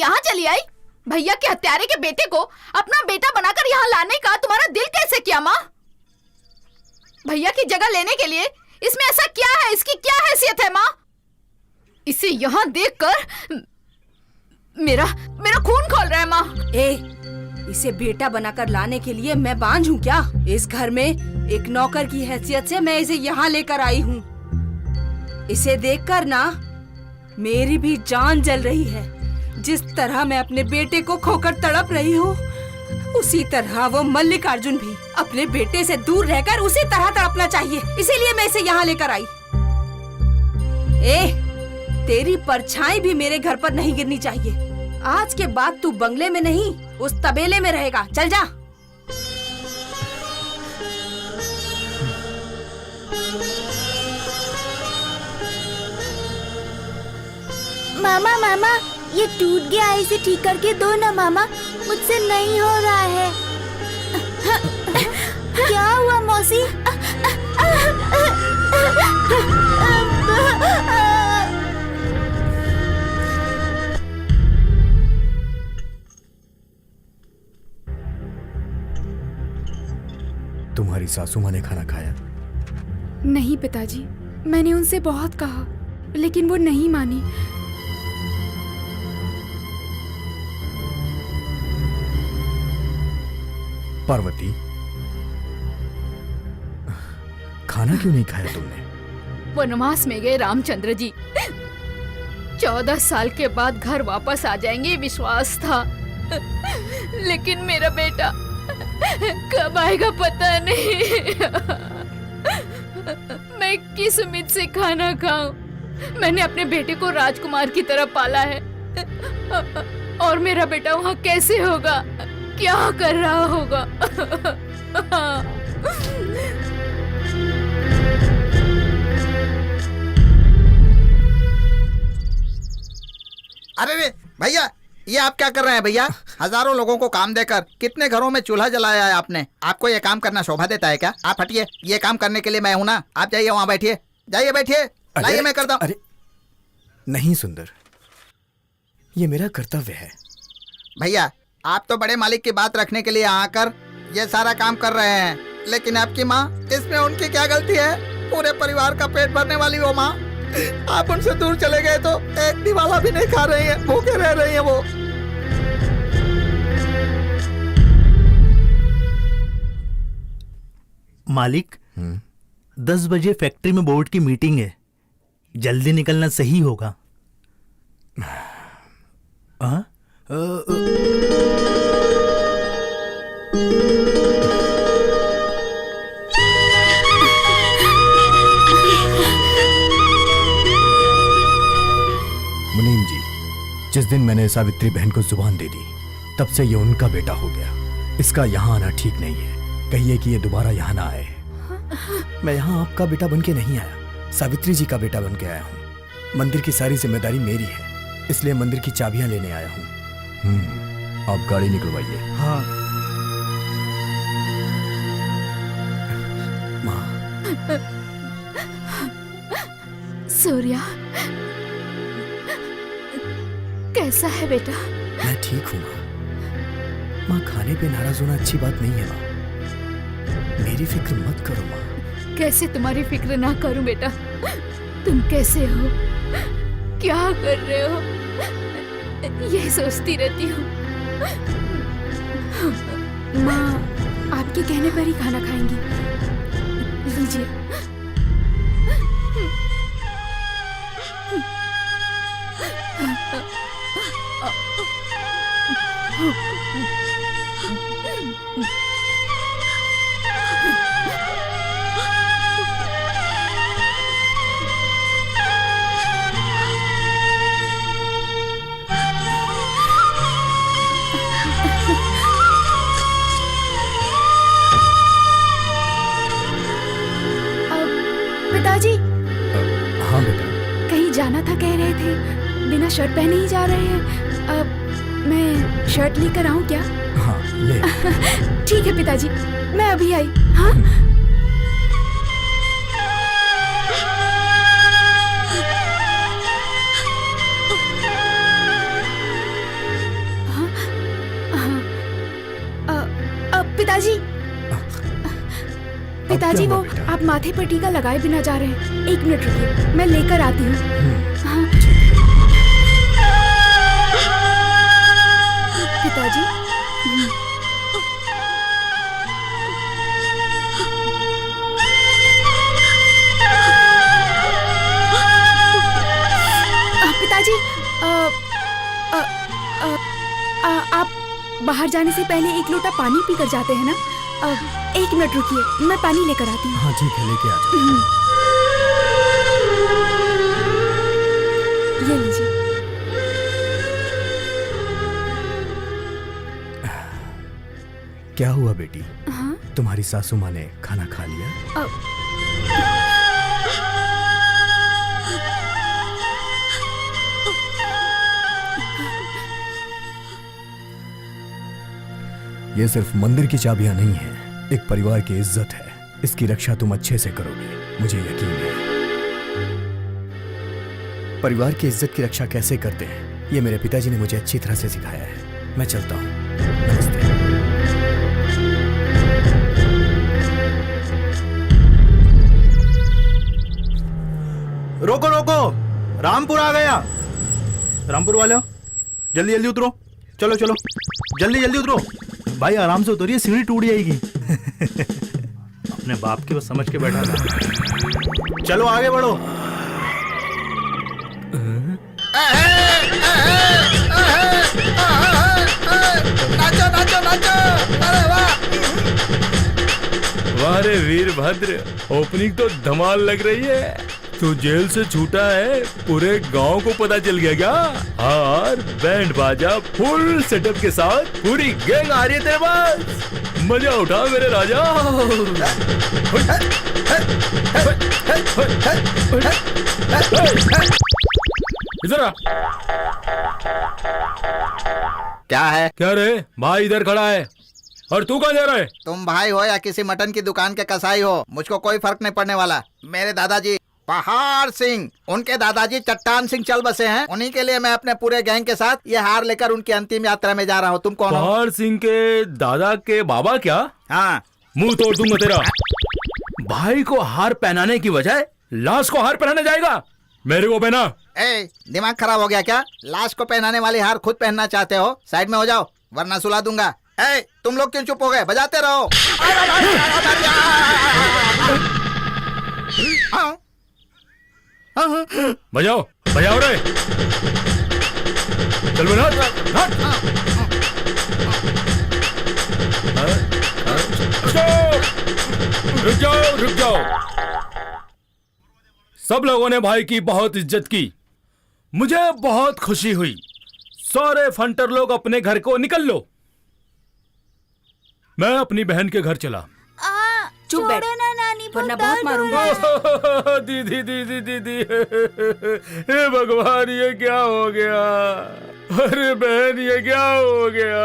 यहाँ चली आई? भैया के हत्यारे के बेटे को अपना बेटा बनाकर यहाँ लाने का तुम्हारा दिल कैसे किया माँ? भैया की जगह लेने के लिए इसमें ऐसा क्या है? इसकी क्या हैसियत है माँ? इसे यहाँ देखकर मेरा खून खौल रहा है माँ। इसे बेटा बनाकर लाने के लिए मैं बांझ हूँ क्या? इस घर में एक नौकर की हैसियत से मैं इसे यहाँ लेकर आई हूँ। इसे देखकर ना मेरी भी जान जल रही है। जिस तरह मैं अपने बेटे को खोकर तड़प रही हूँ, उसी तरह वो मल्लिकार्जुन भी अपने बेटे से दूर रहकर उसी तरह तड़पना चाहिए। इसीलिए मैं इसे यहाँ लेकर आई। तेरी परछाई भी मेरे घर पर नहीं गिरनी चाहिए। आज के बाद तू बंगले में नहीं, उस तबेले में रहेगा। चल जा। मामा मामा, ये टूट गया है, इसे ठीक करके दो ना मामा, मुझसे नहीं हो रहा है। क्या हुआ मौसी? तुम्हारी सासू माँ ने खाना खाया? नहीं पिताजी, मैंने उनसे बहुत कहा लेकिन वो नहीं मानी। पार्वती, खाना क्यों नहीं खाया तुमने? वनवास में गए रामचंद्र जी 14 साल के बाद घर वापस आ जाएंगे विश्वास था, लेकिन मेरा बेटा कब आएगा पता नहीं। मैं किस उम्मीद से खाना खाऊं? मैंने अपने बेटे को राजकुमार की तरह पाला है, और मेरा बेटा वहाँ कैसे होगा? क्या कर रहा होगा? अरे रे भैया, ये आप क्या कर रहे हैं भैया? हजारों लोगों को काम देकर कितने घरों में चूल्हा जलाया है आपने। आपको ये काम करना शोभा देता है क्या? आप हटिए, ये काम करने के लिए मैं हूं ना। आप जाइए वहाँ बैठिए, जाइए बैठिए। लाइए मैं करता हूँ। अरे नहीं सुंदर, ये मेरा कर्तव्य है। भैया, आप तो बड़े मालिक की बात रखने के लिए आकर ये सारा काम कर रहे हैं, लेकिन आपकी माँ, इसमें उनकी क्या गलती है? पूरे परिवार का पेट भरने वाली वो माँ, आप उनसे दूर चले गए तो एक निवाला भी नहीं खा रही है, भूखे रह रही है वो। मालिक, 10 बजे फैक्ट्री में बोर्ड की मीटिंग है, जल्दी निकलना सही होगा। मुनीम जी, जिस दिन मैंने सावित्री बहन को जुबान दे दी, तब से ये उनका बेटा हो गया। इसका यहाँ आना ठीक नहीं है। कहिए कि ये दोबारा यहाँ ना आए। मैं यहाँ आपका बेटा बन के नहीं आया, सावित्री जी का बेटा बन के आया हूँ। मंदिर की सारी जिम्मेदारी मेरी है, इसलिए मंदिर की चाबियां लेने आया हूँ। आप गाड़ी निकलवाइए। हाँ। माँ। सूर्या, कैसा है बेटा? मैं ठीक हूँ माँ। माँ, खाने पे नाराज होना अच्छी बात नहीं है माँ। मेरी फिक्र मत करो माँ। कैसे तुम्हारी फिक्र ना करूं बेटा? तुम कैसे हो, क्या कर रहे हो, यही सोचती रहती हूँ। माँ आपके कहने पर ही खाना खाएंगी, लीजिए। पिताजी। हाँ बेटा। कहीं जाना था कह रहे थे, बिना शर्ट पहने ही जा रहे हैं। अब मैं शर्ट लेकर आऊं क्या? हाँ ले। ठीक है पिताजी, मैं अभी आई। हाँ। पिताजी पिताजी क्या वो हुआ बेटा? आप माथे पर टीका लगाए बिना जा रहे हैं। 1 मिनट रुकिए, मैं लेकर आती हूँ। हाँ पिताजी। पिताजी आप बाहर जाने से पहले 1 लोटा पानी पीकर जाते हैं ना? 1 मिनट रुकिए, मैं पानी लेकर आती हूँ। हाँ ठीक है, लेके आ जाओ। ये लीजिए। क्या हुआ बेटी? हाँ? तुम्हारी सासू माँ ने खाना खा लिया? ये सिर्फ मंदिर की चाबियां नहीं है, एक परिवार की इज्जत है। इसकी रक्षा तुम अच्छे से करोगे, मुझे यकीन है। परिवार की इज्जत की रक्षा कैसे करते हैं, ये मेरे पिताजी ने मुझे अच्छी तरह से सिखाया है। मैं चलता हूँ, नमस्ते। रोको रोको, रामपुर आ गया। रामपुर वाले जल्दी जल्दी उतरो, चलो चलो जल्दी जल्दी उतरो। भाई आराम से उतरिए, सीढ़ी टूट जाएगी। अपने बाप की बस समझ के बैठा था। चलो आगे बढ़ो। नाचो नाचो नाचो, अरे वाह। वाह रे वीरभद्र, ओपनिंग तो धमाल लग रही है। तू जेल से छूटा है, पूरे गांव को पता चल गया क्या? हार बैंड बाजा फुल सेटअप के साथ पूरी गैंग आ रही है तेरे पास। मजा उठा मेरे राजा। इधर आ। क्या है? क्या रे भाई इधर खड़ा है और तू कहाँ जा रहा है? तुम भाई हो या किसी मटन की दुकान के कसाई हो, मुझको कोई फर्क नहीं पड़ने वाला। मेरे दादाजी पहाड़ सिंह, उनके दादाजी चट्टान सिंह चल बसे हैं। उन्हीं के लिए मैं अपने पूरे गैंग के साथ ये हार लेकर उनकी अंतिम यात्रा में जा रहा हूँ। तुम कौन हो? पहाड़ सिंह के दादा के बाबा क्या? हाँ, मुंह तोड़ दूंगा तेरा। भाई को हार पहनाने की बजाय लाश को हार पहनाने जाएगा। मेरे को पहना। ए, दिमाग खराब हो गया क्या? लाश को पहनाने वाली हार खुद पहनना चाहते हो? साइड में हो जाओ वरना सुला दूंगा। ए, तुम लोग क्यों चुप हो गए? बजाते रहो। बजाओ बजाओ रे। चल बना। रुक जाओ रुक जाओ। सब लोगों ने भाई की बहुत इज्जत की, मुझे बहुत खुशी हुई। सारे फंटर लोग अपने घर को निकल लो। मैं अपनी बहन के घर चला। चुप बैठ, छोड़ो ना नानी, वरना बहुत बहुत दर्द मारूंगा। दीदी दीदी दीदी, हे भगवान ये क्या हो गया? अरे बहन ये क्या हो गया?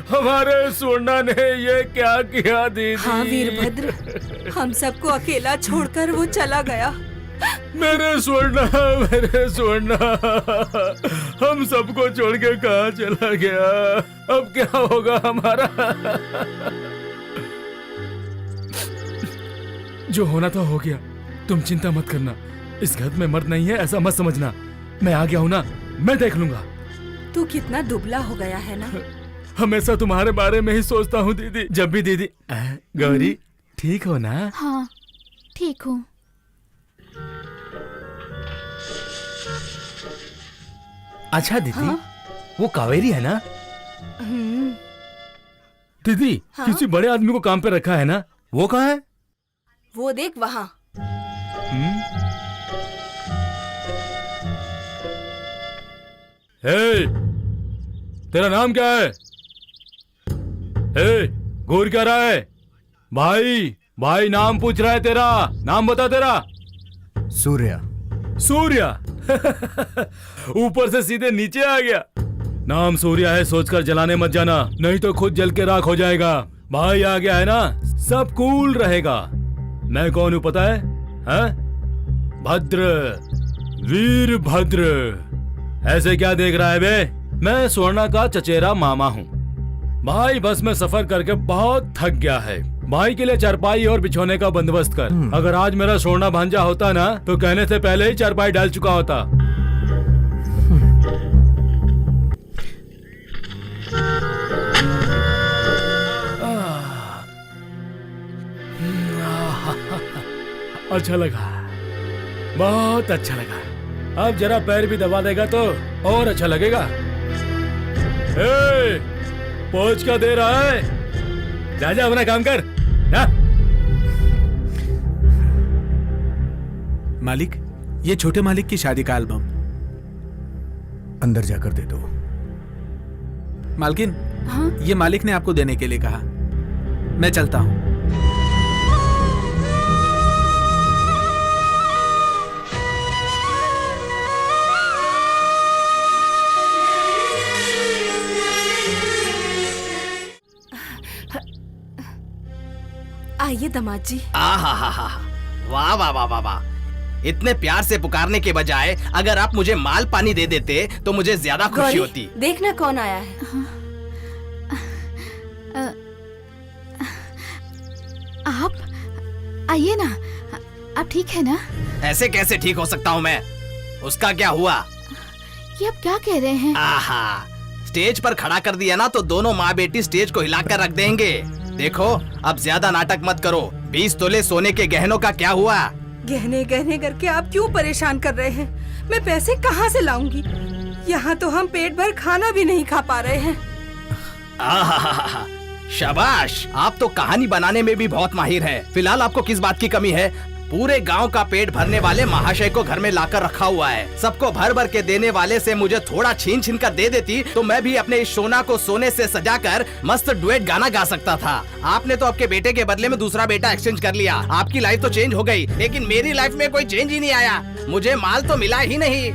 हमारे सोना ने ये क्या किया दीदी? हाँ वीरभद्र, हम सबको अकेला छोड़कर वो चला गया। मेरे सोना, हम सबको छोड़ के कहाँ चला गया? अब क्या होगा हमारा? जो होना था हो गया, तुम चिंता मत करना। इस घर में मर्द नहीं है ऐसा मत समझना। मैं आ गया हूँ ना, मैं देख लूंगा। तू कितना दुबला हो गया है ना। हमेशा तुम्हारे बारे में ही सोचता हूँ दीदी। जब भी दीदी। गौरी ठीक हो ना? हाँ ठीक हूँ। अच्छा दीदी, वो कावेरी है ना? दीदी किसी बड़े आदमी को काम पे रखा है ना, वो कहाँ है? वो देख वहाँ। हे, तेरा नाम क्या है? हे, घूर क्या रहा है? भाई भाई नाम पूछ रहा है तेरा। नाम बता तेरा। सूर्या। सूर्या। ऊपर से सीधे नीचे आ गया। नाम सूर्या है सोचकर जलाने मत जाना, नहीं तो खुद जल के राख हो जाएगा। भाई आ गया है ना, सब कूल रहेगा। मैं कौन हूं पता है? भद्र, वीरभद्र। ऐसे क्या देख रहा है बे? मैं स्वर्णा का चचेरा मामा हूँ। भाई बस में सफर करके बहुत थक गया है। भाई के लिए चारपाई और बिछोने का बंदोबस्त कर। अगर आज मेरा सोना भांजा होता ना तो कहने से पहले ही चारपाई डाल चुका होता। अच्छा लगा, बहुत अच्छा लगा। अब जरा पैर भी दबा देगा तो और अच्छा लगेगा। ए, पहुंच क्या दे रहा है? जा अपना काम कर ना। मालिक, ये छोटे मालिक की शादी का एल्बम। अंदर जाकर दे दो। मालकिन, ये मालिक ने आपको देने के लिए कहा। मैं चलता हूँ। आइए दामाद जी। आहा, वाह वाह वाह वाह वाह। इतने प्यार से पुकारने के बजाय अगर आप मुझे माल पानी दे देते तो मुझे ज्यादा खुशी गौरी, होती। देखना कौन आया है। आप आइए ना, आप ठीक है ना? ऐसे कैसे ठीक हो सकता हूँ मैं? उसका क्या हुआ? ये आप क्या कह रहे हैं? आहा, स्टेज पर खड़ा कर दिया ना तो दोनों माँ बेटी स्टेज को हिलाकर रख देंगे। देखो, अब ज्यादा नाटक मत करो। 20 तोले सोने के गहनों का क्या हुआ? गहने गहने करके आप क्यों परेशान कर रहे हैं? मैं पैसे कहाँ से लाऊंगी? यहाँ तो हम पेट भर खाना भी नहीं खा पा रहे हैं। आहा, शाबाश, आप तो कहानी बनाने में भी बहुत माहिर हैं। फिलहाल आपको किस बात की कमी है? पूरे गांव का पेट भरने वाले महाशय को घर में लाकर रखा हुआ है। सबको भर भर के देने वाले से मुझे थोड़ा छीन छीन कर दे देती तो मैं भी अपने इस सोना को सोने से सजाकर मस्त डुएट गाना गा सकता था। आपने तो आपके बेटे के बदले में दूसरा बेटा एक्सचेंज कर लिया। आपकी लाइफ तो चेंज हो गई, लेकिन मेरी लाइफ में कोई चेंज ही नहीं आया। मुझे माल तो मिला ही नहीं।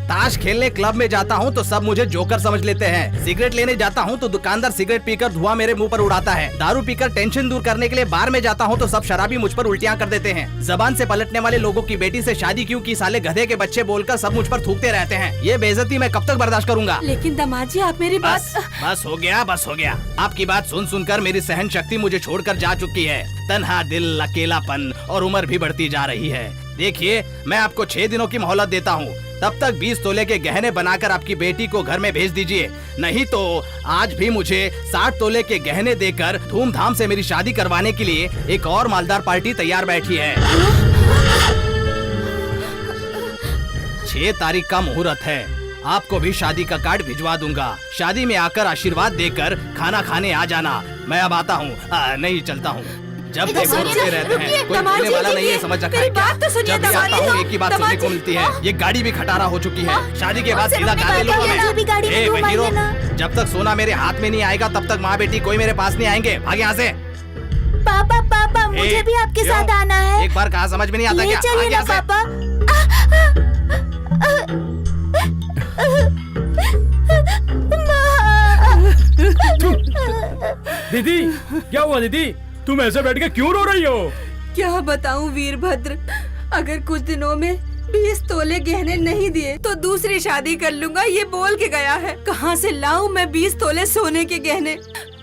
ताश खेलने क्लब में जाता हूँ तो सब मुझे जोकर समझ लेते हैं। सिगरेट लेने जाता हूँ तो दुकानदार सिगरेट पीकर धुआं मेरे मुंह पर उड़ाता है। दारू पीकर टेंशन दूर करने के लिए बार में जाता हूँ तो सब शराबी मुझ पर उल्टियाँ कर देते हैं। जबान से पलटने वाले लोगों की बेटी से शादी क्यों की साले गधे के बच्चे बोलकर सब मुझ पर थूकते रहते हैं। ये बेइज्जती मैं कब तक बर्दाश्त करूंगा? लेकिन दामाद जी, आप मेरी बात। बस हो गया, बस हो गया। आपकी बात सुन सुनकर मेरी सहन शक्ति मुझे छोड़कर जा चुकी है। तन्हा दिल, अकेलापन और उम्र भी बढ़ती जा रही है। देखिए, मैं आपको 6 दिनों की मोहलत देता हूँ। तब तक 20 तोले के गहने बनाकर आपकी बेटी को घर में भेज दीजिए, नहीं तो आज भी मुझे 60 तोले के गहने देकर धूमधाम से मेरी शादी करवाने के लिए एक और मालदार पार्टी तैयार बैठी है। 6 तारीख का मुहूर्त है। आपको भी शादी का कार्ड भिजवा दूंगा। शादी में आकर आशीर्वाद देकर खाना खाने आ जाना। मैं अब आता हूँ, नहीं चलता हूँ। जब देखो रोते रहते हैं, कोई बोलने वाला नहीं है, समझ रखा है क्या? जब भी आता हूँ एक ही बात सुनने को मिलती है, ये गाड़ी भी खटारा हो चुकी है। शादी के बाद सीधा कार ले लूंगा मैं। ए हीरो, जब तक सोना मेरे हाथ में नहीं आएगा तब तक माँ बेटी कोई मेरे पास नहीं आएंगे। भाग यहाँ से। पापा पापा, मुझे भी आपके साथ आना है। एक बार कहा समझ में नहीं आता क्या? चलिए ना पापा। दीदी, क्या हुआ दीदी? तुम ऐसे बैठ के क्यों रो रही हो? क्या बताऊं वीरभद्र, अगर कुछ दिनों में 20 तोले गहने नहीं दिए तो दूसरी शादी कर लूंगा, ये बोल के गया है। कहाँ से लाऊं मैं 20 तोले सोने के गहने?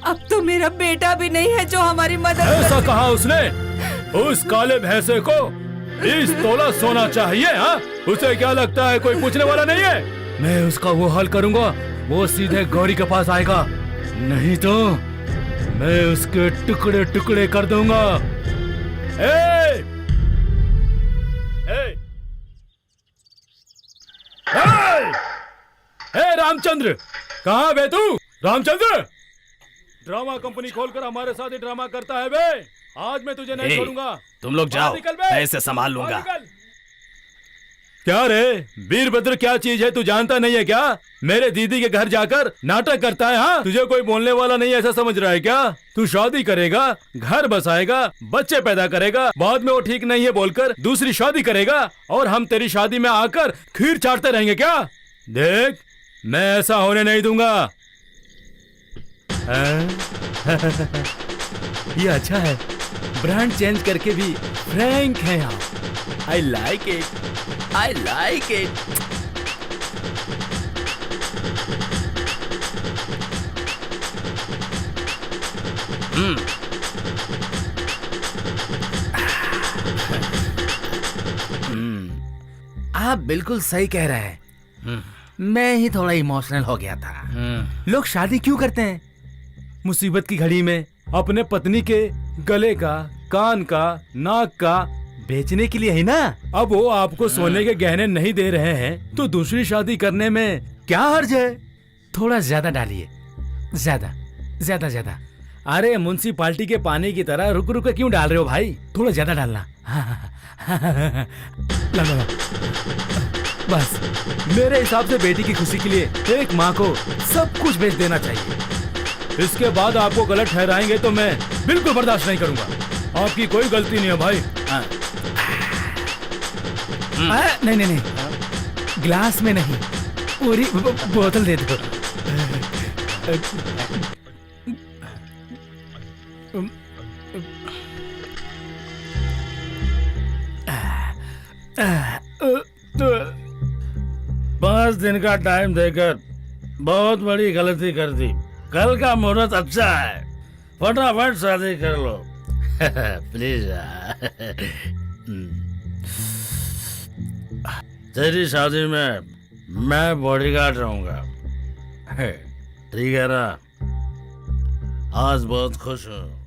अब तो मेरा बेटा भी नहीं है जो हमारी मदद ऐसा कहा उसने? उस काले भैंसे को 20 तोला सोना चाहिए? हाँ, उसे क्या लगता है कोई पूछने वाला नहीं है? मैं उसका वो हल करूंगा, वो सीधे गौरी के पास आएगा, नहीं तो मैं उसके टुकड़े टुकड़े कर दूंगा। ए! ए! ए रामचंद्र, कहाँ बे तू? रामचंद्र, ड्रामा कंपनी खोलकर हमारे साथ ही ड्रामा करता है बे। आज मैं तुझे नहीं छोड़ूंगा। तुम लोग जाओ, मैं इसे संभाल लूंगा। क्या रे वीरभद्र, क्या चीज है तू जानता नहीं है क्या? मेरे दीदी के घर जाकर नाटक करता है। हाँ, तुझे कोई बोलने वाला नहीं ऐसा समझ रहा है क्या? तू शादी करेगा, घर बसाएगा, बच्चे पैदा करेगा, बाद में वो ठीक नहीं है बोलकर दूसरी शादी करेगा और हम तेरी शादी में आकर खीर चाटते रहेंगे क्या? देख, मैं ऐसा होने नहीं दूंगा। ये अच्छा है, ब्रांड चेंज करके भी फ्रैंक है आप। I like it. I like it. आप बिल्कुल सही कह रहे हैं। मैं ही थोड़ा इमोशनल हो गया था। लोग शादी क्यों करते हैं? मुसीबत की घड़ी में अपने पत्नी के गले का, कान का, नाक का बेचने के लिए ही ना। अब वो आपको सोने के गहने नहीं दे रहे हैं तो दूसरी शादी करने में क्या हर्ज है? थोड़ा ज्यादा डालिए, ज्यादा ज्यादा ज्यादा। अरे म्युनिसिपालिटी के पानी की तरह रुक रुक के क्यों डाल रहे हो भाई? थोड़ा ज्यादा डालना। ला ला ला। बस मेरे हिसाब से बेटी की खुशी के लिए एक माँ को सब कुछ बेच देना चाहिए। इसके बाद आपको गलत ठहराएंगे तो मैं बिल्कुल बर्दाश्त नहीं करूंगा। आपकी कोई गलती नहीं है भाई। नहीं नहीं नहीं, ग्लास में नहीं, पूरी बोतल दे दो। तो 5 दिन का टाइम देकर बहुत बड़ी गलती कर दी। कल का मुहूर्त अच्छा है, फटाफट शादी कर लो। प्लीज। तेरी शादी में मैं बॉडीगार्ड रहूंगा, ठीक है ना? आज बहुत खुश हूँ।